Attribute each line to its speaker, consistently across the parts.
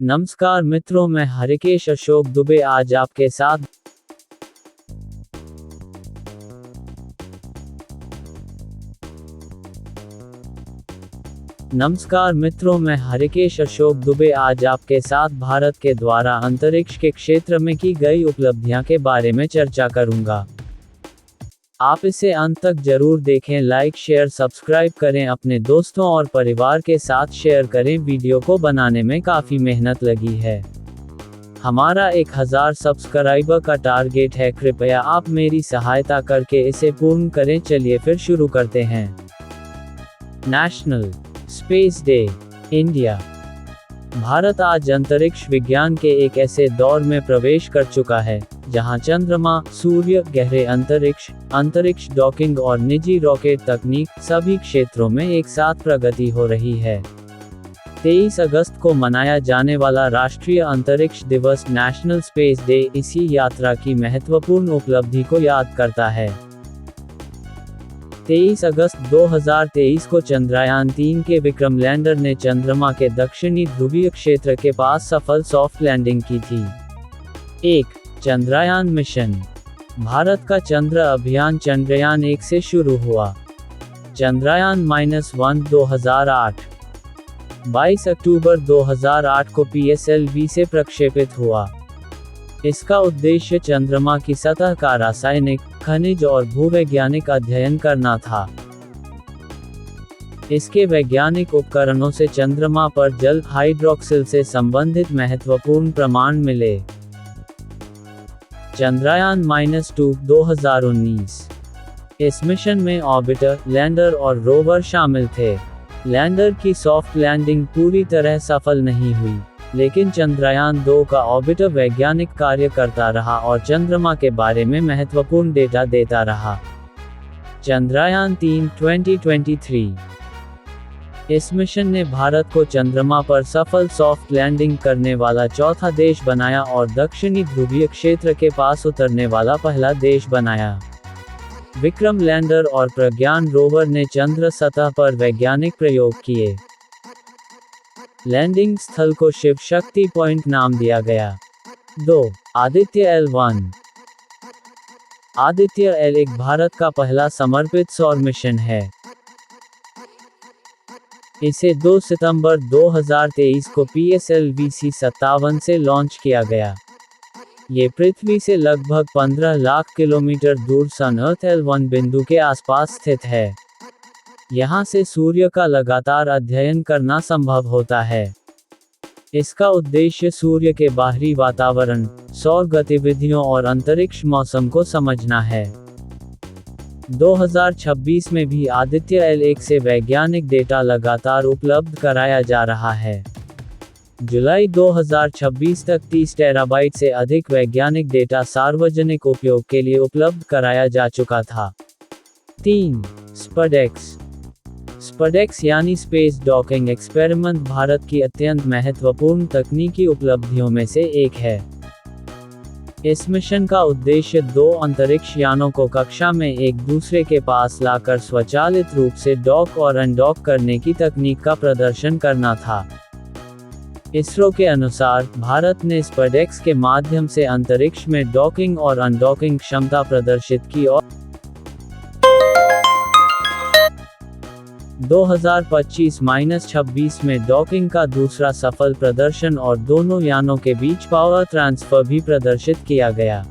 Speaker 1: नमस्कार मित्रों, मैं हरिकेश अशोक दुबे आज आपके साथ भारत के द्वारा अंतरिक्ष के क्षेत्र में की गई उपलब्धियां के बारे में चर्चा करूंगा। आप इसे अंत तक जरूर देखें, लाइक शेयर सब्सक्राइब करें, अपने दोस्तों और परिवार के साथ शेयर करें। वीडियो को बनाने में काफी मेहनत लगी है। हमारा 1000 सब्सक्राइबर का टारगेट है, कृपया आप मेरी सहायता करके इसे पूर्ण करें। चलिए फिर शुरू करते हैं। National space day India. Bharat आज अंतरिक्ष विज्ञान के एक ऐसे दौर में प्रवेश कर चुका है जहां चंद्रमा, सूर्य, गहरे अंतरिक्ष डॉकिंग और निजी रॉकेट तकनीक सभी क्षेत्रों में एक साथ प्रगति हो रही है। 23 अगस्त को मनाया जाने वाला राष्ट्रीय अंतरिक्ष दिवस नेशनल स्पेस डे इसी यात्रा की महत्वपूर्ण उपलब्धि को याद करता है। 23 अगस्त 2023 को चंद्रयान 3 के विक्रम लैंडर ने चंद्रमा के दक्षिणी ध्रुवीय क्षेत्र के पास सफल सॉफ्ट लैंडिंग की थी। 1. चंद्रयान मिशन। भारत का चंद्र अभियान चंद्रयान 1 से शुरू हुआ। चंद्रयान-1 2008 22 अक्टूबर 2008 को PSLV से प्रक्षेपित हुआ। इसका उद्देश्य चंद्रमा की सतह का रासायनिक, खनिज और भूवैज्ञानिक अध्ययन करना था। इसके वैज्ञानिक उपकरणों से चंद्रमा पर जल हाइड्रोक्सिल से संबंधित महत्वपूर्ण प्रमाण मिले। चंद्रयान-2 2019। इस मिशन में ऑर्बिटर, लैंडर और रोवर शामिल थे। लैंडर की सॉफ्ट लैंडिंग पूरी तरह सफल नहीं हुई, लेकिन चंद्रयान 2 का ऑर्बिटर वैज्ञानिक कार्य करता रहा और चंद्रमा के बारे में महत्वपूर्ण डेटा देता रहा। चंद्रयान 3 2023। इस मिशन ने भारत को चंद्रमा पर सफल सॉफ्ट लैंडिंग करने वाला चौथा देश बनाया और दक्षिणी ध्रुवीय क्षेत्र के पास उतरने वाला पहला देश बनाया। विक्रम लैंडर और प्रज्ञान रोवर ने चंद्र सतह पर वैज्ञानिक प्रयोग किए। लैंडिंग स्थल को शिव शक्ति पॉइंट नाम दिया गया। 2. आदित्य L1। आदित्य L1 भारत का पहला समर्पित सौर मिशन है। इसे 2 सितंबर 2023 को PSLV-C57 से लॉन्च किया गया। ये पृथ्वी से लगभग 15 लाख किलोमीटर दूर सन अर्थ L1 बिंदु के आसपास स्थित है। यहाँ से सूर्य का लगातार अध्ययन करना संभव होता है। इसका उद्देश्य सूर्य के बाहरी वातावरण, सौर गतिविधियों और अंतरिक्ष मौसम को समझना है। 2026 में भी आदित्य L1 से वैज्ञानिक डेटा लगातार उपलब्ध कराया जा रहा है। जुलाई 2026 तक 30 टेराबाइट से अधिक वैज्ञानिक डेटा सार्वजनिक उपयोग के लिए उपलब्ध कराया जा चुका था। 3. स्पडेक्स यानी स्पेस डॉकिंग एक्सपेरिमेंट भारत की अत्यंत महत्वपूर्ण तकनीकी उपलब्धियों में से एक है। इस मिशन का उद्देश्य 2 अंतरिक्ष यानों को कक्षा में एक दूसरे के पास लाकर स्वचालित रूप से डॉक और अनडॉक करने की तकनीक का प्रदर्शन करना था। इसरो के अनुसार भारत ने स्पडेक्स के माध्यम से अंतरिक्ष में डॉकिंग और अनडॉकिंग क्षमता प्रदर्शित की और 2025-26 में डॉकिंग का दूसरा सफल प्रदर्शन और दोनों यानों के बीच पावर ट्रांसफर भी प्रदर्शित किया गया।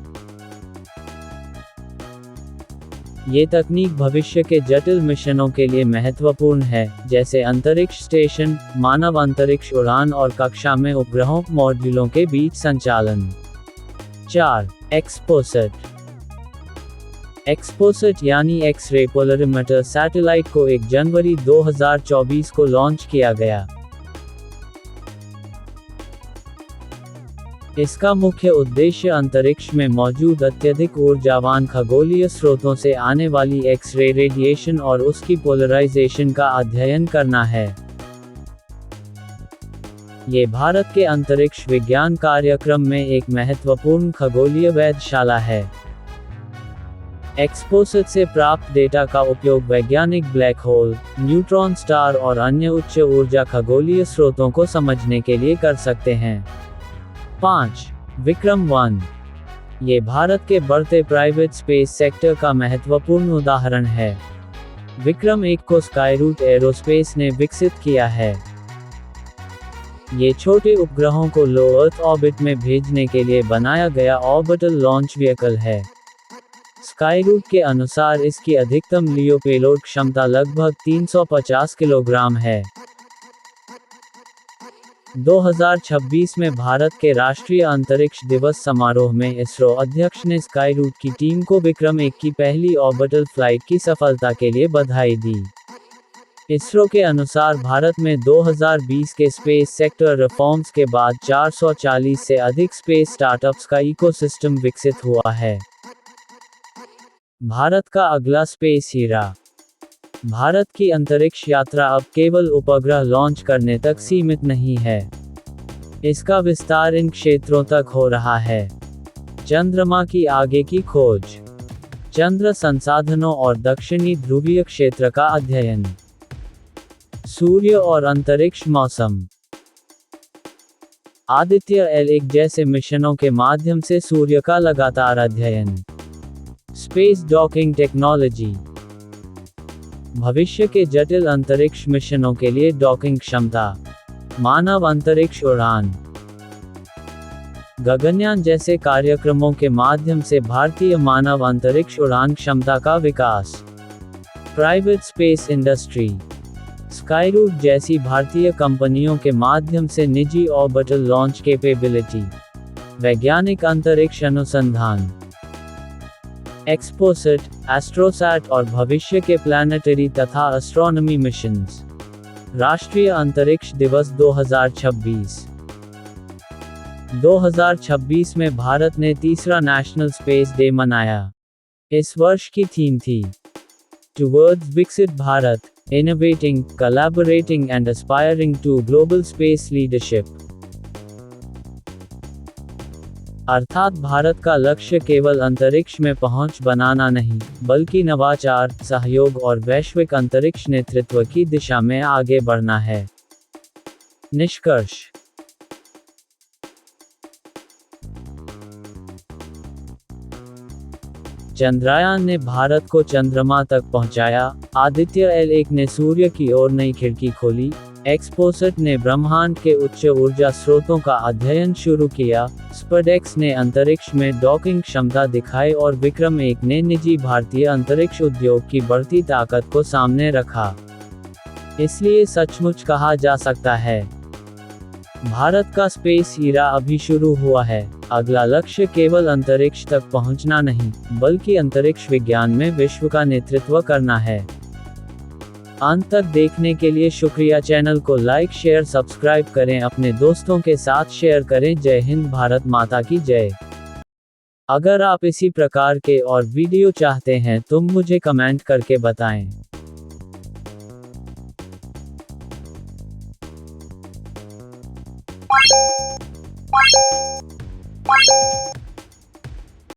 Speaker 1: ये तकनीक भविष्य के जटिल मिशनों के लिए महत्वपूर्ण है, जैसे अंतरिक्ष स्टेशन, मानव अंतरिक्ष उड़ान और कक्षा में उपग्रहों मॉड्यूलों के बीच संचालन। 4. एक्सपोसैट यानी एक्स-रे पोलरिमीटर सैटेलाइट को 1 जनवरी 2024 को लॉन्च किया गया। इसका मुख्य उद्देश्य अंतरिक्ष में मौजूद अत्यधिक ऊर्जावान खगोलीय स्रोतों से आने वाली एक्स-रे रेडिएशन और उसकी पोलराइजेशन का अध्ययन करना है। ये भारत के अंतरिक्ष विज्ञान कार्यक्रम में एक महत्वपूर्ण खगोलीय वेधशाला है। एक्सपोसेट से प्राप्त डेटा का उपयोग वैज्ञानिक ब्लैक होल, न्यूट्रॉन स्टार और अन्य उच्च ऊर्जा खगोलीय स्रोतों को समझने के लिए कर सकते हैं। 5. विक्रम 1। ये भारत के बढ़ते प्राइवेट स्पेस सेक्टर का महत्वपूर्ण उदाहरण है। विक्रम 1 को स्काईरूट एरोस्पेस ने विकसित किया है। ये छोटे उपग्रहों को लो अर्थ ऑर्बिट में भेजने के लिए बनाया गया ऑर्बिटल लॉन्च व्हीकल है। स्काईरूट के अनुसार इसकी अधिकतम लियो पेलोड क्षमता लगभग 350 किलोग्राम है। 2026 में भारत के राष्ट्रीय अंतरिक्ष दिवस समारोह में इसरो अध्यक्ष ने स्काईरूट की टीम को विक्रम 1 की पहली ऑर्बिटल फ्लाइट की सफलता के लिए बधाई दी। इसरो के अनुसार भारत में 2020 के स्पेस सेक्टर रिफॉर्म्स के बाद 440 से अधिक स्पेस स्टार्टअप्स का इकोसिस्टम विकसित हुआ है। भारत का अगला स्पेस हीरा। भारत की अंतरिक्ष यात्रा अब केवल उपग्रह लॉन्च करने तक सीमित नहीं है। इसका विस्तार इन क्षेत्रों तक हो रहा है। चंद्रमा की आगे की खोज, चंद्र संसाधनों और दक्षिणी ध्रुवीय क्षेत्र का अध्ययन, सूर्य और अंतरिक्ष मौसम, आदित्य L1 जैसे मिशनों के माध्यम से सूर्य का लगातार अध्ययन, स्पेस डॉकिंग टेक्नोलॉजी, भविष्य के जटिल अंतरिक्ष मिशनों के लिए डॉकिंग क्षमता, मानव अंतरिक्ष उड़ान, गगनयान जैसे कार्यक्रमों के माध्यम से भारतीय मानव अंतरिक्ष उड़ान क्षमता का विकास, प्राइवेट स्पेस इंडस्ट्री, स्काईरूट जैसी भारतीय कंपनियों के माध्यम से निजी ऑर्बिटल लॉन्च कैपेबिलिटी, वैज्ञानिक अंतरिक्ष अनुसंधान, एक्सपोसेट, एस्ट्रोसैट और भविष्य के प्लैनेटरी तथा एस्ट्रोनॉमी मिशंस। राष्ट्रीय अंतरिक्ष दिवस 2026। 2026 में भारत ने तीसरा नेशनल स्पेस डे मनाया। इस वर्ष की थीम थी टुवर्ड्स विकसित Bharat, innovating, collaborating and aspiring to global space leadership. अर्थात भारत का लक्ष्य केवल अंतरिक्ष में पहुंच बनाना नहीं, बल्कि नवाचार, सहयोग और वैश्विक अंतरिक्ष नेतृत्व की दिशा में आगे बढ़ना है। निष्कर्ष। चंद्रयान ने भारत को चंद्रमा तक पहुंचाया, आदित्य L1 ने सूर्य की ओर नई खिड़की खोली, एक्सपोसेट ने ब्रह्मांड के उच्च ऊर्जा स्रोतों का अध्ययन शुरू किया, स्पेसएक्स ने अंतरिक्ष में डॉकिंग क्षमता दिखाई और विक्रम 1 ने निजी भारतीय अंतरिक्ष उद्योग की बढ़ती ताकत को सामने रखा। इसलिए सचमुच कहा जा सकता है, भारत का स्पेस हीरा अभी शुरू हुआ है। अगला लक्ष्य केवल अंतरिक्ष तक पहुंचना नहीं, बल्कि अंतरिक्ष विज्ञान में विश्व का नेतृत्व करना है। अंत तक देखने के लिए शुक्रिया। चैनल को लाइक, शेयर, सब्सक्राइब करें, अपने दोस्तों के साथ शेयर करें। जय हिंद, भारत माता की जय। अगर आप इसी प्रकार के और वीडियो चाहते हैं तो मुझे कमेंट करके बताएं।